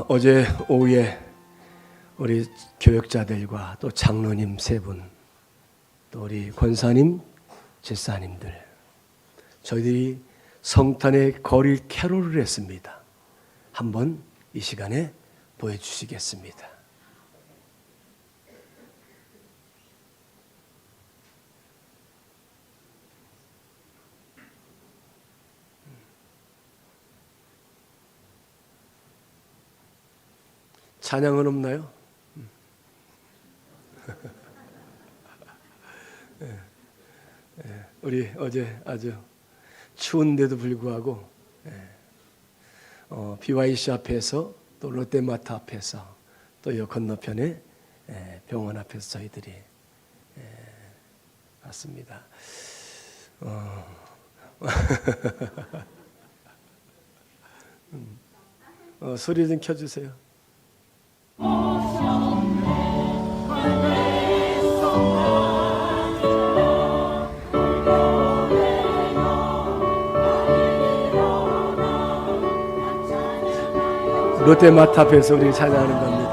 어제 오후에 우리 교역자들과 또 장로님 세 분, 또 우리 권사님, 집사님들, 저희들이 성탄의 거리 캐롤을 했습니다. 한번 이 시간에 보여주시겠습니다. 찬양은 없나요? 우리 어제 아주 추운데도 불구하고 BYC 앞에서 또 롯데마트 앞에서 또 여 건너편에 병원 앞에서 저희들이 왔습니다. 소리 좀 켜주세요. 롯데마트 앞에서 우리 찬양하는 겁니다.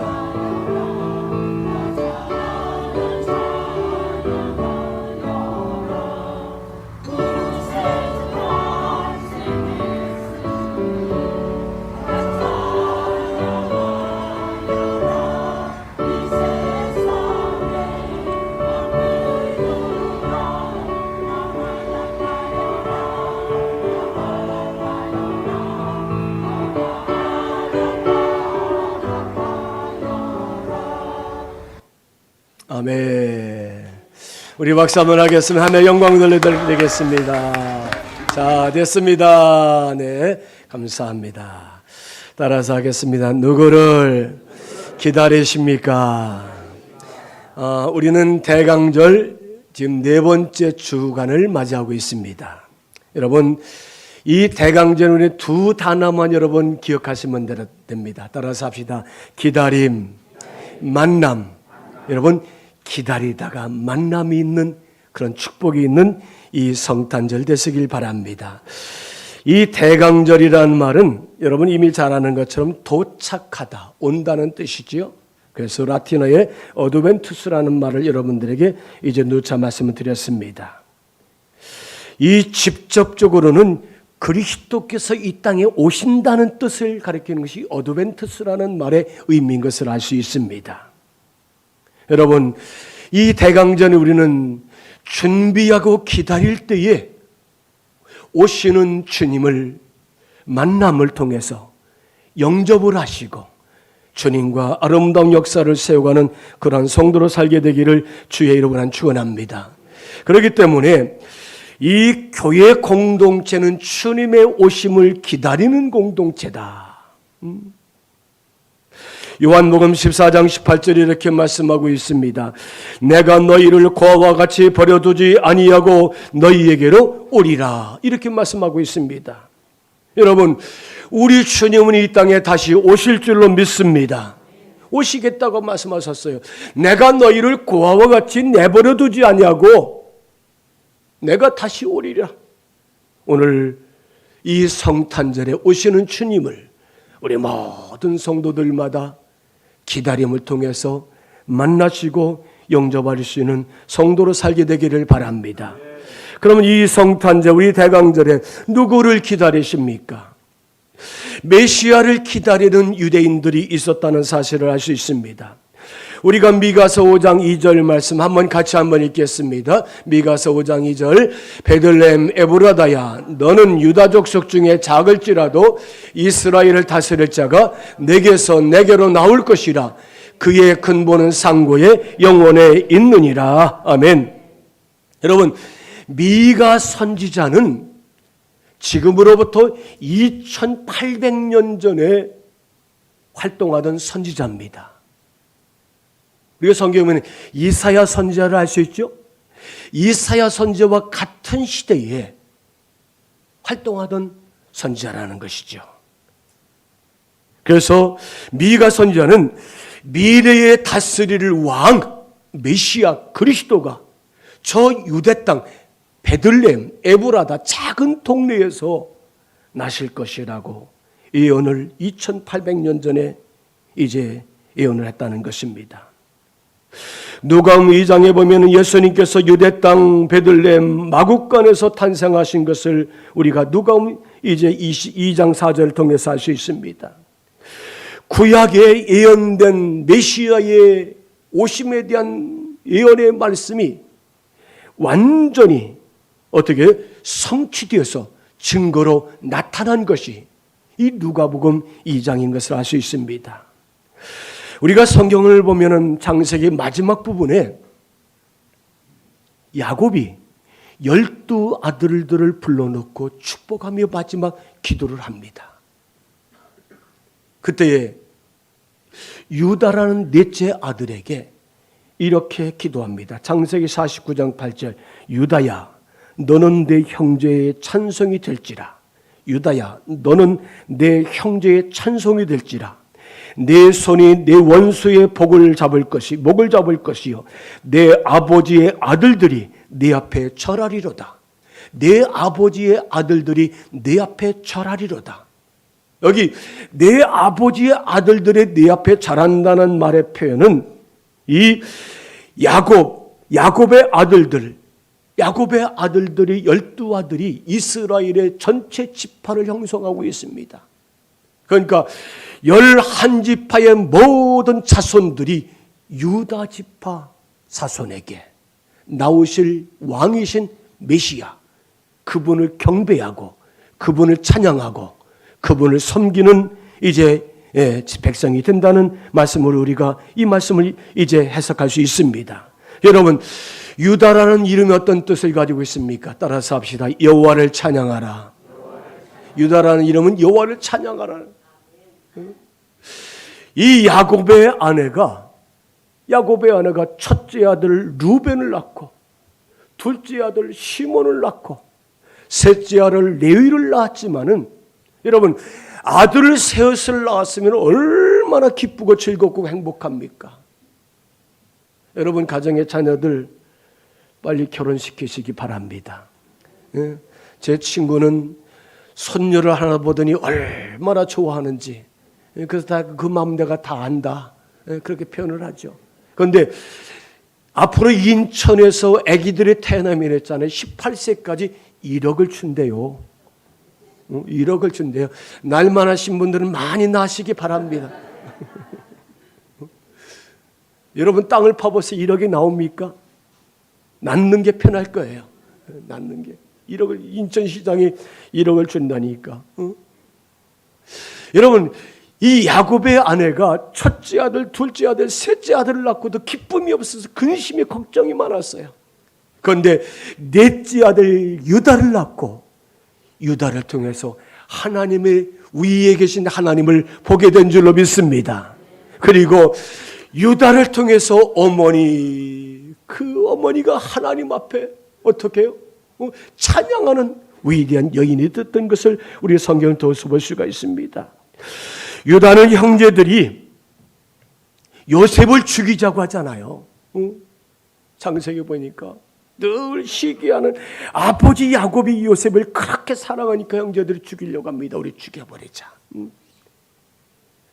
아멘. 우리 박수 한번 하겠습니다. 하나님 영광 돌려드리겠습니다. 자, 됐습니다. 네, 감사합니다. 따라서 하겠습니다. 누구를 기다리십니까? 우리는 대강절 지금 네 번째 주간을 맞이하고 있습니다. 여러분, 이 대강절 우리 두 단어만 여러분 기억하시면 됩니다. 따라서 합시다. 기다림, 만남. 여러분, 기다리다가 만남이 있는 그런 축복이 있는 이 성탄절 되시길 바랍니다. 이 대강절이라는 말은 여러분 이미 잘 아는 것처럼 도착하다, 온다는 뜻이지요. 그래서 라틴어의 어드벤투스라는 말을 여러분들에게 이제 누차 말씀을 드렸습니다. 이 직접적으로는 그리스도께서 이 땅에 오신다는 뜻을 가리키는 것이 어드벤투스라는 말의 의미인 것을 알 수 있습니다. 여러분, 이 대강전에 우리는 준비하고 기다릴 때에 오시는 주님을 만남을 통해서 영접을 하시고 주님과 아름다운 역사를 세워가는 그러한 성도로 살게 되기를 주의 이름으로 축원합니다. 그렇기 때문에 이 교회 공동체는 주님의 오심을 기다리는 공동체다. 요한복음 14장 18절에 이렇게 말씀하고 있습니다. 내가 너희를 고아와 같이 버려두지 아니하고 너희에게로 오리라. 이렇게 말씀하고 있습니다. 여러분, 우리 주님은 이 땅에 다시 오실 줄로 믿습니다. 오시겠다고 말씀하셨어요. 내가 너희를 고아와 같이 내버려두지 아니하고 내가 다시 오리라. 오늘 이 성탄절에 오시는 주님을 우리 모든 성도들마다 기다림을 통해서 만나시고 영접할 수 있는 성도로 살게 되기를 바랍니다. 그러면 이 성탄절, 우리 대강절에 누구를 기다리십니까? 메시아를 기다리는 유대인들이 있었다는 사실을 알 수 있습니다. 우리가 미가서 5장 2절 말씀 같이 한번 읽겠습니다. 미가서 5장 2절. 베들레헴 에브라다야, 너는 유다 족속 중에 작을지라도 이스라엘을 다스릴 자가 내게서 내게로 나올 것이라. 그의 근본은 상고의 영원에 있느니라. 아멘. 여러분, 미가 선지자는 지금으로부터 2800년 전에 활동하던 선지자입니다. 우리가 성경에 보면 이사야 선지자를 알 수 있죠? 이사야 선지자와 같은 시대에 활동하던 선지자라는 것이죠. 그래서 미가 선지자는 미래에 다스릴 왕, 메시아 그리스도가 저 유대 땅 베들레헴, 에브라다 작은 동네에서 나실 것이라고 예언을 2800년 전에 이제 예언을 했다는 것입니다. 누가복음 2장에 보면 예수님께서 유대 땅 베들레헴 마구간에서 탄생하신 것을 우리가 누가복음 이제 2장 4절을 통해서 알 수 있습니다. 구약에 예언된 메시아의 오심에 대한 예언의 말씀이 완전히 어떻게 성취되어서 증거로 나타난 것이 이 누가복음 2장인 것을 알 수 있습니다. 우리가 성경을 보면은 창세기 마지막 부분에 야곱이 12 아들들을 불러놓고 축복하며 마지막 기도를 합니다. 그때에 유다라는 넷째 아들에게 이렇게 기도합니다. 창세기 49장 8절 유다야 너는 내 형제의 찬송이 될지라. 유다야 너는 내 형제의 찬송이 될지라. 내 손이 내 원수의 목을 잡을 것이요 내 아버지의 아들들이 내 앞에 절하리로다. 내 아버지의 아들들이 내 앞에 절하리로다. 여기 내 아버지의 아들들이 내 앞에 절한다는 말의 표현은 이 야곱의 아들들이 12아들이 이스라엘의 전체 지파를 형성하고 있습니다. 그러니까 11지파의 모든 자손들이 유다 지파 자손에게 나오실 왕이신 메시아, 그분을 경배하고 그분을 찬양하고 그분을 섬기는 이제 백성이 된다는 말씀으로 우리가 이 말씀을 이제 해석할 수 있습니다. 여러분, 유다라는 이름이 어떤 뜻을 가지고 있습니까? 따라서 합시다. 여호와를 찬양하라. 유다라는 이름은 여호와를 찬양하라. 이 야곱의 아내가 첫째 아들 루벤을 낳고 둘째 아들 시몬을 낳고 셋째 아들 레위를 낳았지만은 여러분 아들을 셋을 낳았으면 얼마나 기쁘고 즐겁고 행복합니까? 여러분 가정의 자녀들 빨리 결혼시키시기 바랍니다. 제 친구는 손녀를 하나 보더니 얼마나 좋아하는지 그래서 다 그 마음 내가 다 안다 그렇게 표현을 하죠. 그런데 앞으로 인천에서 아기들의 태어나면 했잖아요. 18세까지 1억을 준대요. 1억을 준대요. 날만 하신 분들은 많이 나시기 바랍니다. 여러분 땅을 파보세요. 1억이 나옵니까? 낳는 게 편할 거예요. 낳는 게 1억을 인천시장이 1억을 준다니까. 여러분 이 야곱의 아내가 첫째 아들, 둘째 아들, 셋째 아들을 낳고도 기쁨이 없어서 근심이 걱정이 많았어요. 그런데 넷째 아들 유다를 낳고 유다를 통해서 하나님의 위에 계신 하나님을 보게 된 줄로 믿습니다. 그리고 유다를 통해서 그 어머니가 하나님 앞에 어떻게 해요? 찬양하는 위대한 여인이 됐던 것을 우리 성경을 통해서 볼 수가 있습니다. 유다는 형제들이 요셉을 죽이자고 하잖아요. 창세기 보니까 늘 시기하는 아버지 야곱이 요셉을 그렇게 사랑하니까 형제들이 죽이려고 합니다. 우리 죽여버리자.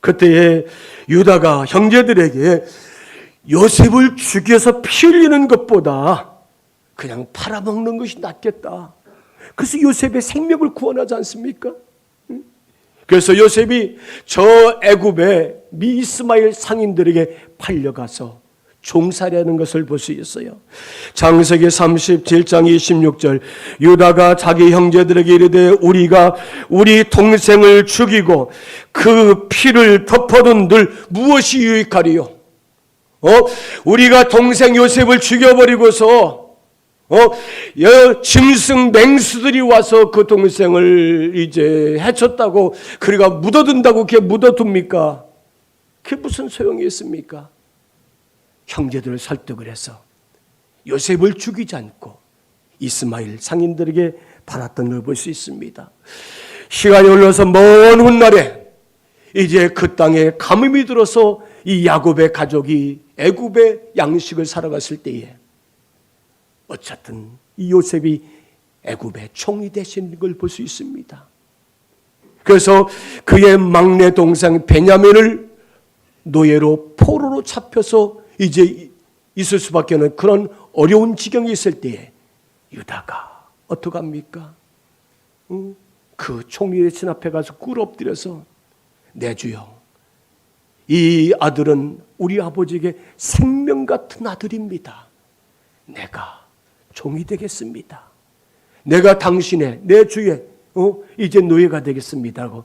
그때에 유다가 형제들에게 요셉을 죽여서 피 흘리는 것보다 그냥 팔아먹는 것이 낫겠다. 그래서 요셉의 생명을 구원하지 않습니까? 그래서 요셉이 저 애굽의 이스마엘 상인들에게 팔려가서 종살이하는 것을 볼 수 있어요. 창세기 37장 26절 유다가 자기 형제들에게 이르되 우리가 우리 동생을 죽이고 그 피를 덮어둔들 무엇이 유익하리요? 우리가 동생 요셉을 죽여버리고서 짐승 맹수들이 와서 그 동생을 이제 해쳤다고 그리가 묻어둔다고 그게 묻어둡니까? 그게 무슨 소용이 있습니까? 형제들을 설득을 해서 요셉을 죽이지 않고 이스마엘 상인들에게 팔았던 걸 볼 수 있습니다. 시간이 흘러서 먼 훗날에 이제 그 땅에 가뭄이 들어서 이 야곱의 가족이 애굽의 양식을 사러 갔을 때에 어쨌든 이 요셉이 애굽의 총이 되신 걸 볼 수 있습니다. 그래서 그의 막내 동생 베냐민을 노예로 포로로 잡혀서 이제 있을 수밖에 없는 그런 어려운 지경에 있을 때에 유다가 어떡합니까? 그 총리의 신 앞에 가서 꿇어 엎드려서 내 주여, 이 아들은 우리 아버지에게 생명 같은 아들입니다. 내가 종이 되겠습니다. 내가 당신의 내 주의 이제 노예가 되겠습니다 하고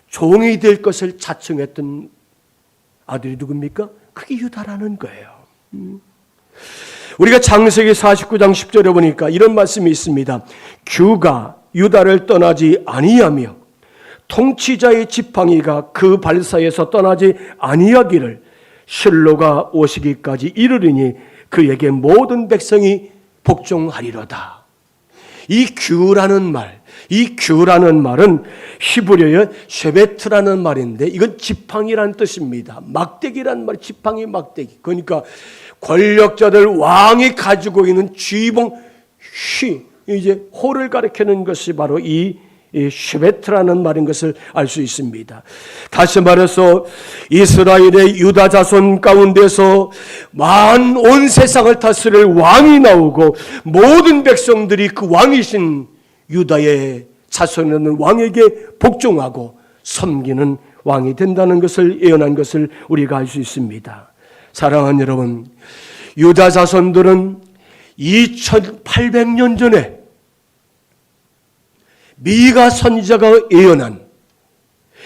종이 될 것을 자청했던 아들이 누굽니까? 그게 유다라는 거예요. 우리가 창세기 49장 10절에 보니까 이런 말씀이 있습니다. 규가 유다를 떠나지 아니하며 통치자의 지팡이가 그 발사에서 떠나지 아니하기를 실로가 오시기까지 이르리니 그에게 모든 백성이 복종하리로다. 이 규라는 말은 히브리어의 쉐베트라는 말인데 이건 지팡이라는 뜻입니다. 막대기라는 말, 지팡이 막대기. 그러니까 권력자들 왕이 가지고 있는 쥐봉 이제 호를 가리키는 것이 바로 이 쉐베트라는 말인 것을 알 수 있습니다. 다시 말해서 이스라엘의 유다 자손 가운데서 온 세상을 다스릴 왕이 나오고 모든 백성들이 그 왕이신 유다의 자손에 있는 왕에게 복종하고 섬기는 왕이 된다는 것을 예언한 것을 우리가 알 수 있습니다. 사랑하는 여러분, 유다 자손들은 2800년 전에 미가 선지자가 예언한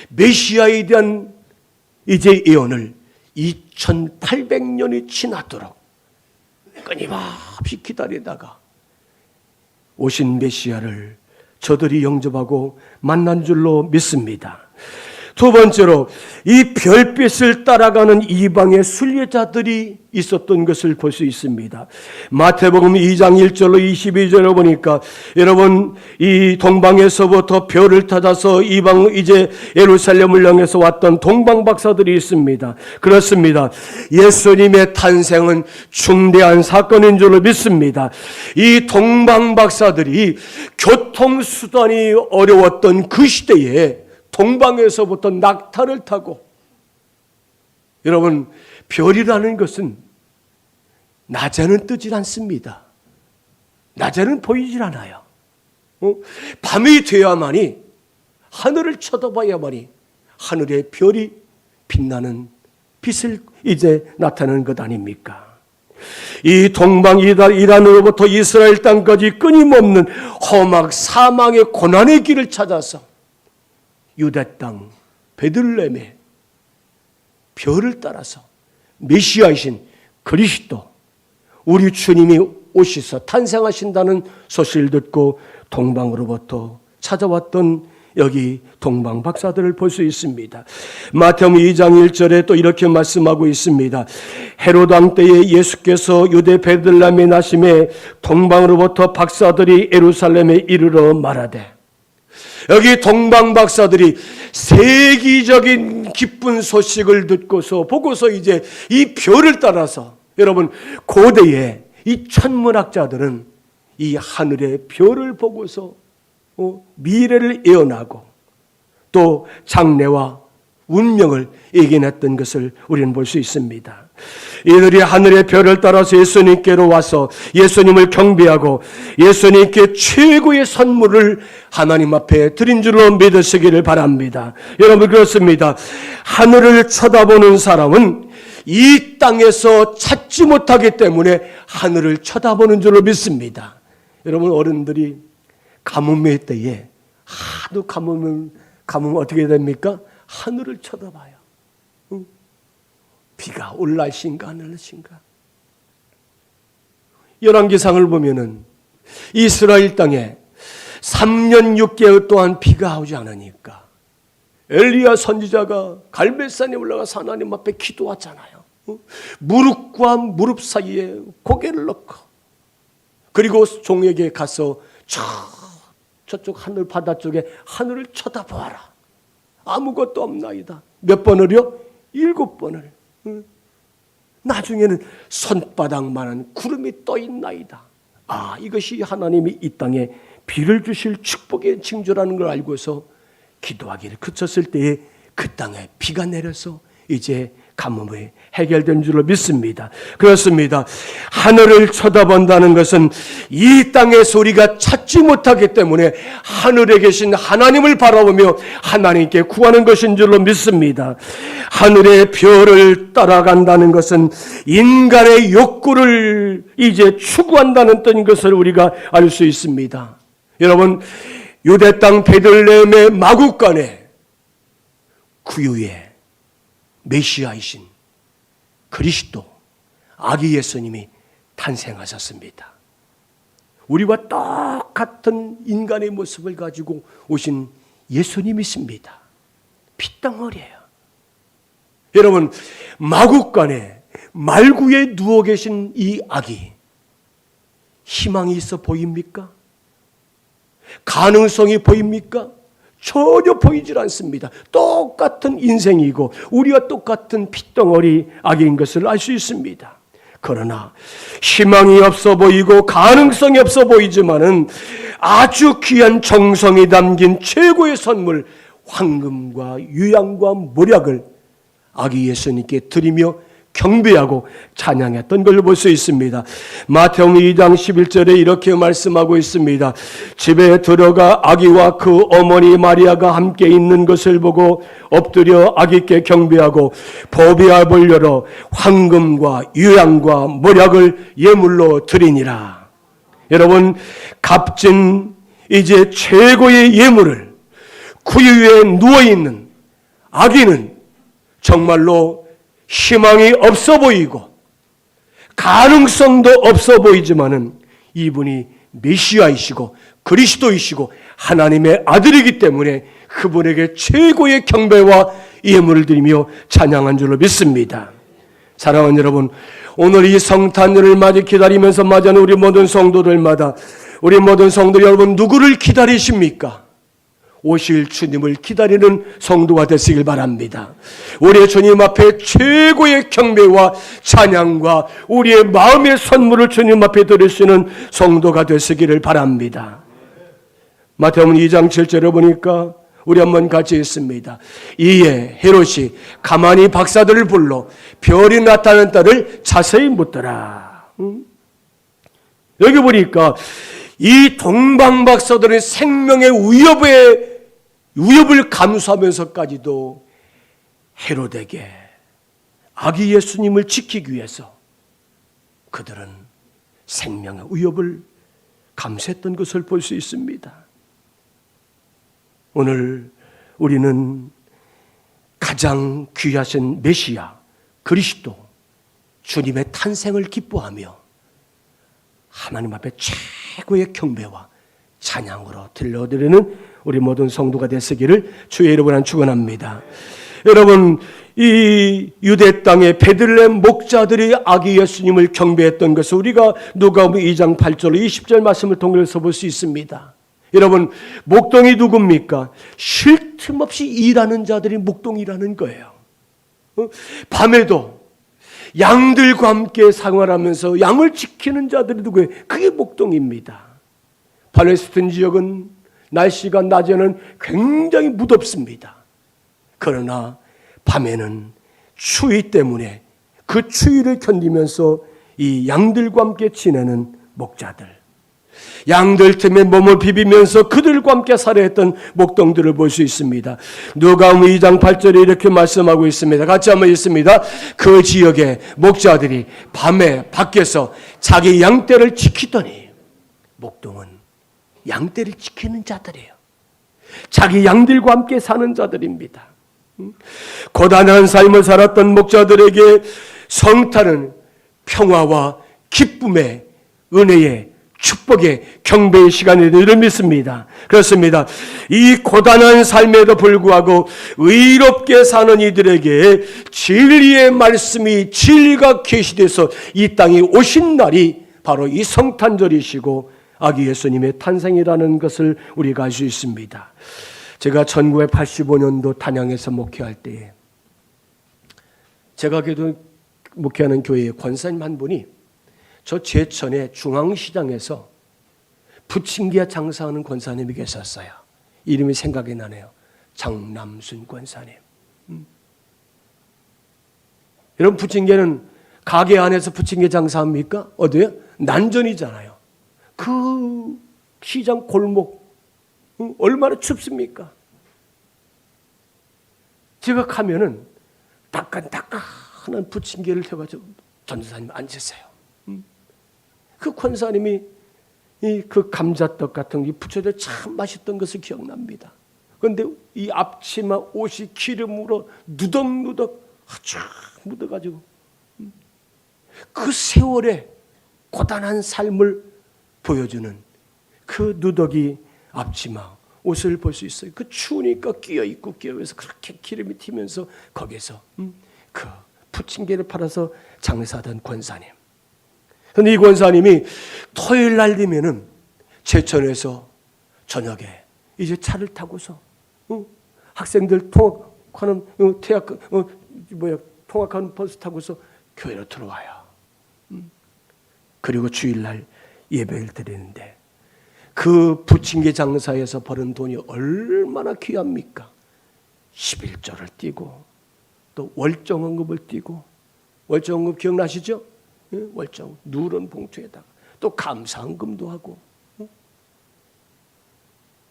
메시아에 대한 이제 예언을 2800년이 지나도록 끊임없이 기다리다가 오신 메시아를 저들이 영접하고 만난 줄로 믿습니다. 두 번째로 이 별빛을 따라가는 이방의 순례자들이 있었던 것을 볼 수 있습니다. 마태복음 2장 1절로 22절을 보니까 여러분 이 동방에서부터 별을 찾아서 이방 이제 예루살렘을 향해서 왔던 동방 박사들이 있습니다. 그렇습니다. 예수님의 탄생은 중대한 사건인 줄로 믿습니다. 이 동방 박사들이 교통수단이 어려웠던 그 시대에 동방에서부터 낙타를 타고, 여러분 별이라는 것은 낮에는 뜨질 않습니다. 낮에는 보이질 않아요. 밤이 되어야만이, 하늘을 쳐다봐야만이 하늘의 별이 빛나는 빛을 이제 나타내는 것 아닙니까? 이 동방 이란으로부터 이스라엘 땅까지 끊임없는 험악 사망의 고난의 길을 찾아서 유다 땅 베들레헴의 별을 따라서 메시아이신 그리스도 우리 주님이 오셔서 탄생하신다는 소식을 듣고 동방으로부터 찾아왔던 여기 동방 박사들을 볼 수 있습니다. 마태복음 2장 1절에 또 이렇게 말씀하고 있습니다. 헤롯 왕 때에 예수께서 유대 베들레헴에 나심에 동방으로부터 박사들이 예루살렘에 이르러 말하되, 여기 동방 박사들이 세기적인 기쁜 소식을 듣고서 보고서 이제 이 별을 따라서, 여러분 고대에 이 천문학자들은 이 하늘의 별을 보고서 미래를 예언하고 또 장래와 운명을 예견했던 것을 우리는 볼 수 있습니다. 이들이 하늘의 별을 따라서 예수님께로 와서 예수님을 경배하고 예수님께 최고의 선물을 하나님 앞에 드린 줄로 믿으시기를 바랍니다. 여러분 그렇습니다. 하늘을 쳐다보는 사람은 이 땅에서 찾지 못하기 때문에 하늘을 쳐다보는 줄로 믿습니다. 여러분 어른들이 가뭄의 때에 하도 가뭄은 어떻게 됩니까? 하늘을 쳐다봐요. 비가 올 날씨인가 안 올 날씨인가. 열왕기상을 보면은 이스라엘 땅에 3년 6개월 동안 비가 오지 않으니까 엘리야 선지자가 갈멜산에 올라가서 하나님 앞에 기도하잖아요. 무릎과 무릎 사이에 고개를 넣고, 그리고 종에게 가서 저쪽 하늘 바다 쪽에 하늘을 쳐다보아라. 아무것도 없나이다. 몇 번을요? 7번을. 나중에는 손바닥만한 구름이 떠 있나이다. 아, 이것이 하나님이 이 땅에 비를 주실 축복의 징조라는 걸 알고서 기도하기를 그쳤을 때에 그 땅에 비가 내려서 이제 가뭄이 해결된 줄로 믿습니다. 그렇습니다. 하늘을 쳐다본다는 것은 이 땅의 소리가 찾지 못하기 때문에 하늘에 계신 하나님을 바라보며 하나님께 구하는 것인 줄로 믿습니다. 하늘의 별을 따라간다는 것은 인간의 욕구를 이제 추구한다는 뜻인 것을 우리가 알 수 있습니다. 여러분, 유대 땅 베들레헴의 마구간에 구유의 메시아이신 그리스도 아기 예수님이 탄생하셨습니다. 우리와 똑같은 인간의 모습을 가지고 오신 예수님이십니다. 핏덩어리예요. 여러분, 마구간에 말구에 누워 계신 이 아기, 희망이 있어 보입니까? 가능성이 보입니까? 전혀 보이질 않습니다. 똑같은 인생이고 우리와 똑같은 핏덩어리 아기인 것을 알 수 있습니다. 그러나 희망이 없어 보이고 가능성이 없어 보이지만은 아주 귀한 정성이 담긴 최고의 선물, 황금과 유향과 몰약을 아기 예수님께 드리며 경배하고 찬양했던 걸 볼 수 있습니다. 마태복음 2장 11절에 이렇게 말씀하고 있습니다. 집에 들어가 아기와 그 어머니 마리아가 함께 있는 것을 보고 엎드려 아기께 경배하고 보배압을 열어 황금과 유향과 몰약을 예물로 드리니라. 여러분, 값진 이제 최고의 예물을 구유에 누워있는 아기는 정말로 희망이 없어 보이고 가능성도 없어 보이지만은 이분이 메시아이시고 그리스도이시고 하나님의 아들이기 때문에 그분에게 최고의 경배와 예물을 드리며 찬양한 줄로 믿습니다. 사랑하는 여러분, 오늘 이 성탄절을 맞이 기다리면서 맞이하는 우리 모든 성도들마다, 우리 모든 성도들 여러분, 누구를 기다리십니까? 오실 주님을 기다리는 성도가 되시길 바랍니다. 우리의 주님 앞에 최고의 경배와 찬양과 우리의 마음의 선물을 주님 앞에 드리시는 성도가 되시기를 바랍니다. 마태복음 2장 7절에 보니까 우리 한번 같이 읽습니다. 이에 헤롯이 가만히 박사들을 불러 별이 나타난 때를 자세히 묻더라. 여기 보니까 이 동방 박사들의 생명의 위협을 감수하면서까지도 헤롯에게 아기 예수님을 지키기 위해서 그들은 생명의 위협을 감수했던 것을 볼 수 있습니다. 오늘 우리는 가장 귀하신 메시아 그리스도 주님의 탄생을 기뻐하며 하나님 앞에 최고의 경배와 찬양으로 들려드리는 우리 모든 성도가 되시기를 주의 이름으로 축원합니다. 여러분, 이 유대 땅의 베들레헴 목자들이 아기 예수님을 경배했던 것을 우리가 누가복음 2장 8절 20절 말씀을 통해서 볼 수 있습니다. 여러분, 목동이 누굽니까? 쉴 틈 없이 일하는 자들이 목동이라는 거예요. 밤에도 양들과 함께 생활하면서 양을 지키는 자들이 누구예요? 그게 목동입니다. 팔레스타인 지역은 날씨가 낮에는 굉장히 무덥습니다. 그러나 밤에는 추위 때문에 그 추위를 견디면서 이 양들과 함께 지내는 목자들, 양들 틈에 몸을 비비면서 그들과 함께 살아했던 목동들을 볼 수 있습니다. 누가복음 2장 8절에 이렇게 말씀하고 있습니다. 같이 한번 읽습니다. 그 지역의 목자들이 밤에 밖에서 자기 양떼를 지키더니, 목동은 양떼를 지키는 자들이에요. 자기 양들과 함께 사는 자들입니다. 고단한 삶을 살았던 목자들에게 성탄은 평화와 기쁨의 은혜의 축복의 경배의 시간이 되기를 믿습니다. 그렇습니다. 이 고단한 삶에도 불구하고 의롭게 사는 이들에게 진리의 말씀이 진리가 계시돼서 이 땅에 오신 날이 바로 이 성탄절이시고 아기 예수님의 탄생이라는 것을 우리가 알 수 있습니다. 제가 1985년도 단양에서 목회할 때에 제가 목회하는 교회의 권사님 한 분이 저 제천의 중앙시장에서 부침개 장사하는 권사님이 계셨어요. 이름이 생각이 나네요. 장남순 권사님. 여러분, 부침개는 가게 안에서 부침개 장사합니까? 어디요? 난전이잖아요. 그 시장 골목 얼마나 춥습니까? 집에 가면은 따끈따끈한 부침개를 해가지고 전도사님 앉으세요. 그 권사님이 그 감자떡 같은 게 부쳐져 참 맛있던 것을 기억납니다. 그런데 이 앞치마 옷이 기름으로 누덕누덕 아주 묻어가지고 그 세월의 고단한 삶을 보여주는 그 누더기 앞치마 옷을 볼 수 있어요. 그 추우니까 끼어있고 끼어서 그렇게 기름이 튀면서 거기서 그 부침개를 팔아서 장사하던 권사님. 그런데 이 권사님이 토요일 날 되면은 제천에서 저녁에 이제 차를 타고서 학생들 통학하는 통학하는 버스 타고서 교회로 들어와요. 그리고 주일날 예배를 드리는데 그 부침개 장사에서 버는 돈이 얼마나 귀합니까? 11조를 띄고 또 월정헌금을 띄고, 월정헌금 기억나시죠? 월정 누런 봉투에다가 또 감사헌금도 하고,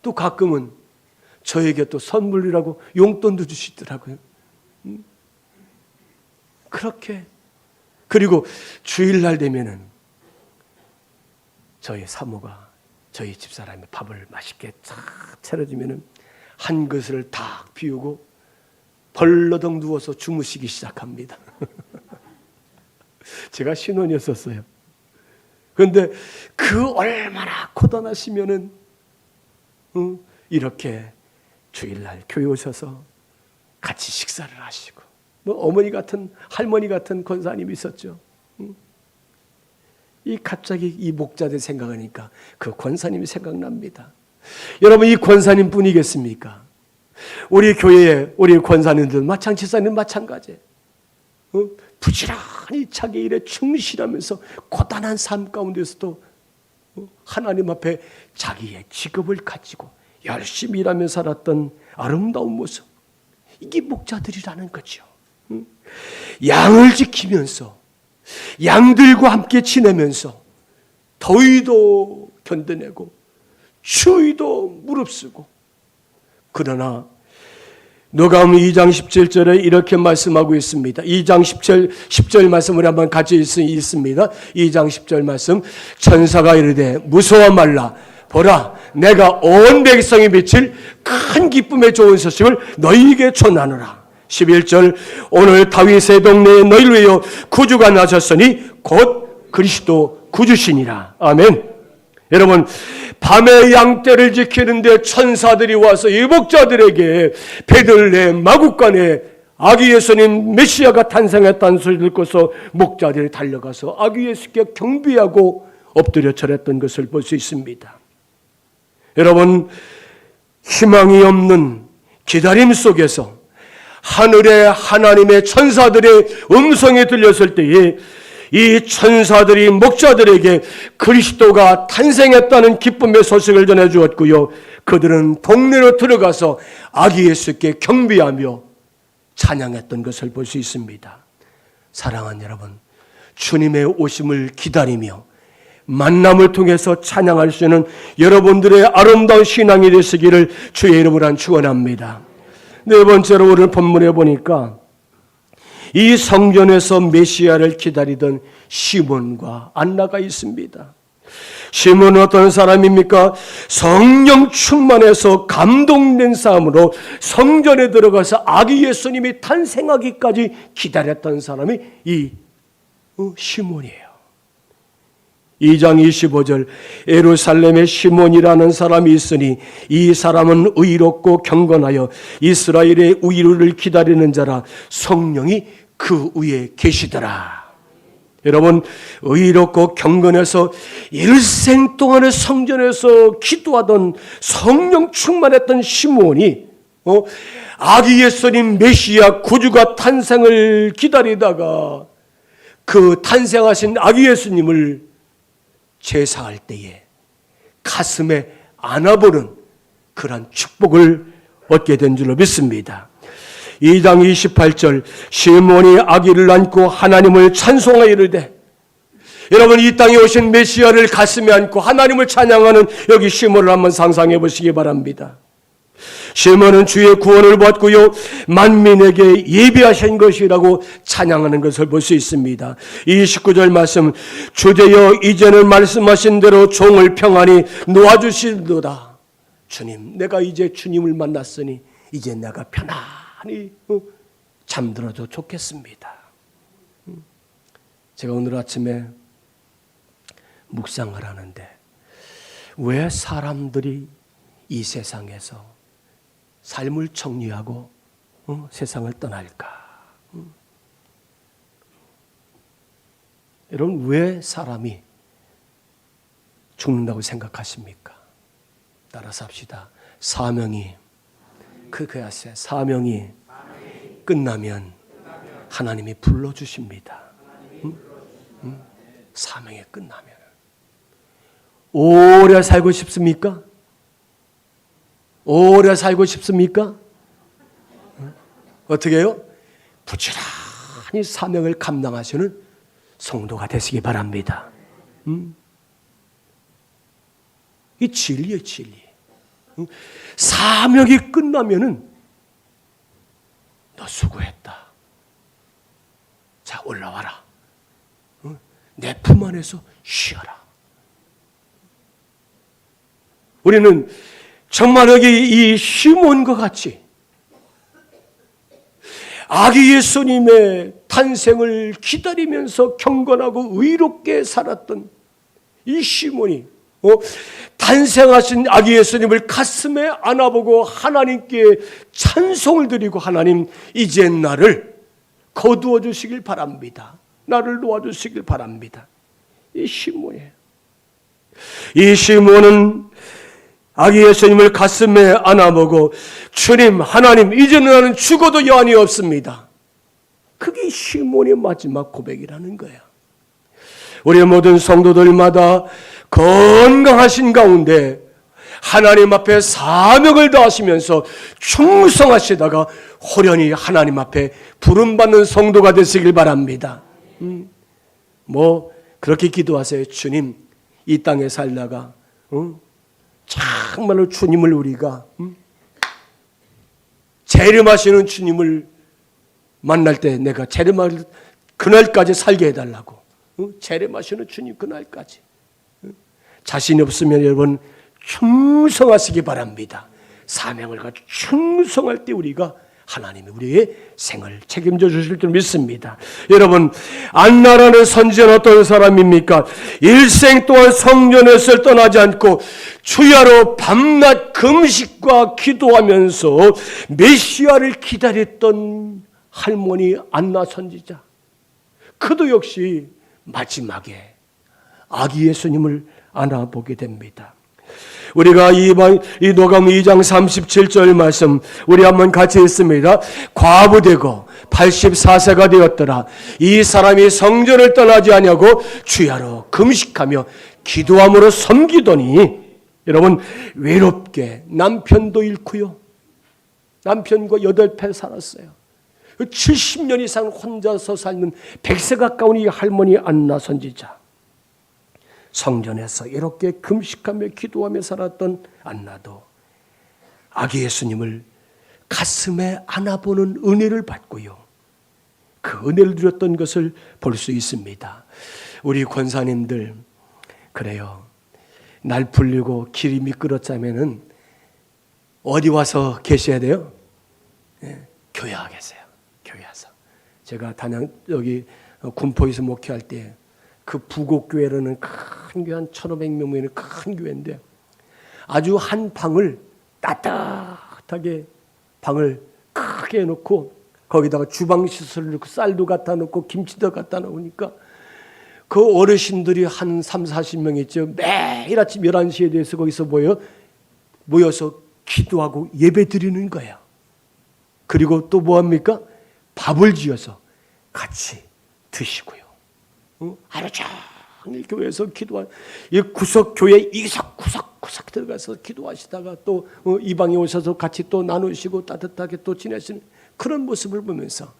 또 가끔은 저에게 또 선물이라고 용돈도 주시더라고요. 그렇게. 그리고 주일날 되면은 저희 사모가 저희 집사람이 밥을 맛있게 쫙 차려주면은 한 그릇을 다 비우고 벌러덩 누워서 주무시기 시작합니다. 제가 신혼이었었어요. 그런데 그 얼마나 고단하시면은 이렇게 주일날 교회 오셔서 같이 식사를 하시고, 뭐 어머니 같은 할머니 같은 권사님이 있었죠. 이 갑자기 이 목자들 생각하니까 그 권사님이 생각납니다. 여러분, 이 권사님 뿐이겠습니까? 우리 교회에 우리 권사님들 집사님 마찬가지. 부지런히 자기 일에 충실하면서 고단한 삶 가운데서도 하나님 앞에 자기의 직업을 가지고 열심히 일하며 살았던 아름다운 모습. 이게 목자들이라는 거죠. 양을 지키면서 양들과 함께 지내면서 더위도 견뎌내고 추위도 무릅쓰고. 그러나 누가복음 2장 17절에 이렇게 말씀하고 있습니다. 2장 10절 말씀을 한번 같이 읽습니다. 2장 10절 말씀. 천사가 이르되 무서워 말라. 보라, 내가 온 백성이 비칠 큰 기쁨의 좋은 소식을 너희에게 전하노라. 11절. 오늘 다윗의 동네에 너희를 위하여 구주가 나셨으니 곧 그리스도 구주시니라. 아멘. 여러분, 밤에 양떼를 지키는데 천사들이 와서 이 목자들에게 베들레헴 마구간에 아기 예수님 메시아가 탄생했다는 소리 듣고서 목자들이 달려가서 아기 예수께 경배하고 엎드려 절했던 것을 볼 수 있습니다. 여러분, 희망이 없는 기다림 속에서 하늘에 하나님의 천사들의 음성이 들렸을 때에 이 천사들이 목자들에게 그리스도가 탄생했다는 기쁨의 소식을 전해주었고요, 그들은 동네로 들어가서 아기 예수께 경배하며 찬양했던 것을 볼 수 있습니다. 사랑하는 여러분, 주님의 오심을 기다리며 만남을 통해서 찬양할 수 있는 여러분들의 아름다운 신앙이 되시기를 주의 이름으로 축원합니다. 네 번째로 오늘 본문에 보니까 이 성전에서 메시아를 기다리던 시몬과 안나가 있습니다. 시몬은 어떤 사람입니까? 성령 충만해서 감동된 삶으로 성전에 들어가서 아기 예수님이 탄생하기까지 기다렸던 사람이 이 시몬이에요. 2장 25절. 예루살렘에 시몬이라는 사람이 있으니 이 사람은 의롭고 경건하여 이스라엘의 의를 기다리는 자라. 성령이 그 위에 계시더라. 여러분, 의롭고 경건해서 일생 동안의 성전에서 기도하던 성령 충만했던 시몬이 아기 예수님 메시아 구주가 탄생을 기다리다가 그 탄생하신 아기 예수님을 제사할 때에 가슴에 안아보는 그런 축복을 얻게 된 줄로 믿습니다. 2장 28절 시몬이 아기를 안고 하나님을 찬송하여 이르되, 여러분 이 땅에 오신 메시아를 가슴에 안고 하나님을 찬양하는 여기 시몬을 한번 상상해 보시기 바랍니다. 시몬은 주의 구원을 받고요 만민에게 예비하신 것이라고 찬양하는 것을 볼 수 있습니다. 29절 말씀, 주제여 이제는 말씀하신 대로 종을 평안히 놓아주시도다. 주님, 내가 이제 주님을 만났으니 이제 내가 편안히 잠들어도 좋겠습니다. 제가 오늘 아침에 묵상을 하는데 왜 사람들이 이 세상에서 삶을 정리하고 세상을 떠날까? 여러분 왜 사람이 죽는다고 생각하십니까? 따라서 합시다. 사명이 끝나면 하나님이 불러주십니다. 사명이 끝나면 오래 살고 싶습니까? 오래 살고 싶습니까? 어떻게 해요? 부지런히 사명을 감당하시는 성도가 되시기 바랍니다. 이 진리예요, 진리. 사명이 끝나면은 너 수고했다. 자, 올라와라. 내 품 안에서 쉬어라. 우리는 정말 여기 이 시몬과 같이 아기 예수님의 탄생을 기다리면서 경건하고 의롭게 살았던 이 시몬이 탄생하신 아기 예수님을 가슴에 안아보고 하나님께 찬송을 드리고, 하나님 이제 나를 거두어 주시길 바랍니다. 나를 놓아주시길 바랍니다. 이 시몬이에요. 이 시몬은 아기 예수님을 가슴에 안아보고, 주님, 하나님, 이제는 나는 죽어도 여한이 없습니다. 그게 시몬의 마지막 고백이라는 거예요. 우리 모든 성도들마다 건강하신 가운데 하나님 앞에 사명을 다하시면서 충성하시다가 호련히 하나님 앞에 부름받는 성도가 되시길 바랍니다. 그렇게 기도하세요. 주님, 이 땅에 살다가 정말로 주님을 우리가 재림하시는 주님을 만날 때 내가 재림할 그날까지 살게 해달라고. 재림하시는 주님 그날까지. 자신이 없으면 여러분 충성하시기 바랍니다. 사명을 가지고 충성할 때 우리가 하나님이 우리의 생을 책임져 주실 줄 믿습니다. 여러분, 안나라는 선지자는 어떤 사람입니까? 일생 동안 성전에서 떠나지 않고 주야로 밤낮 금식과 기도하면서 메시아를 기다렸던 할머니 안나 선지자. 그도 역시 마지막에 아기 예수님을 안아보게 됩니다. 우리가 이 누가복음 2장 37절 말씀 우리 한번 같이 읽습니다. 과부되고 84세가 되었더라. 이 사람이 성전을 떠나지 아니하고 주야로 금식하며 기도함으로 섬기더니, 여러분 외롭게 남편도 잃고요. 남편과 8배 살았어요. 70년 이상 혼자서 살는 100세 가까운 이 할머니 안나 선지자. 성전에서 이렇게 금식하며 기도하며 살았던 안나도 아기 예수님을 가슴에 안아보는 은혜를 받고요. 그 은혜를 누렸던 것을 볼 수 있습니다. 우리 권사님들 그래요. 날 풀리고 길이 미끄럽자면은 어디 와서 계셔야 돼요? 교회 와 계세요. 교회 와서. 제가 여기 군포에서 목회할 때 그 부곡교회라는 큰 교회 한 1,500명 모이는 큰 교회인데 아주 한 방을 따뜻하게 방을 크게 해놓고 거기다가 주방 시설을 넣고 쌀도 갖다 놓고 김치도 갖다 놓으니까 그 어르신들이 한 3, 40명 있죠. 매일 아침 11시에 대해서 거기서 모여서 기도하고 예배 드리는 거예요. 그리고 또 뭐합니까? 밥을 지어서 같이 드시고요. 하루 종일 교회에서 기도한 이 구석 교회 구석구석 들어가서 기도하시다가 또 이 방에 오셔서 같이 또 나누시고 따뜻하게 또 지내시는 그런 모습을 보면서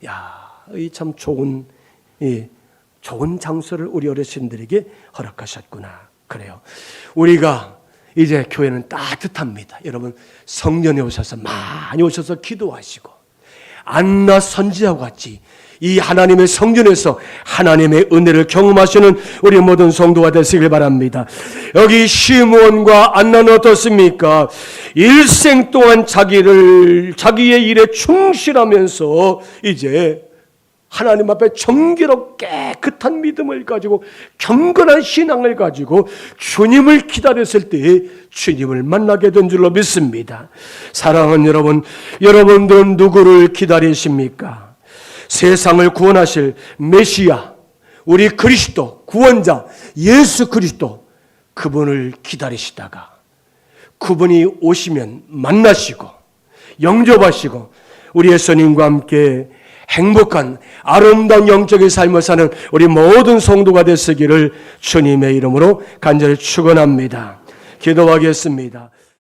이 참 좋은 장소를 우리 어르신들에게 허락하셨구나. 그래요. 우리가 이제 교회는 따뜻합니다. 여러분 성전에 오셔서 많이 오셔서 기도하시고 안나 선지자와 같이 이 하나님의 성전에서 하나님의 은혜를 경험하시는 우리 모든 성도가 되시길 바랍니다. 여기 시므온과 안나는 어떻습니까? 일생 동안 자기의 일에 충실하면서 이제 하나님 앞에 정결하고 깨끗한 믿음을 가지고 경건한 신앙을 가지고 주님을 기다렸을 때 주님을 만나게 된 줄로 믿습니다. 사랑하는 여러분, 여러분들은 누구를 기다리십니까? 세상을 구원하실 메시아, 우리 그리스도, 구원자 예수 그리스도, 그분을 기다리시다가 그분이 오시면 만나시고 영접하시고 우리 예수님과 함께 행복한 아름다운 영적인 삶을 사는 우리 모든 성도가 되시기를 주님의 이름으로 간절히 축원합니다. 기도하겠습니다.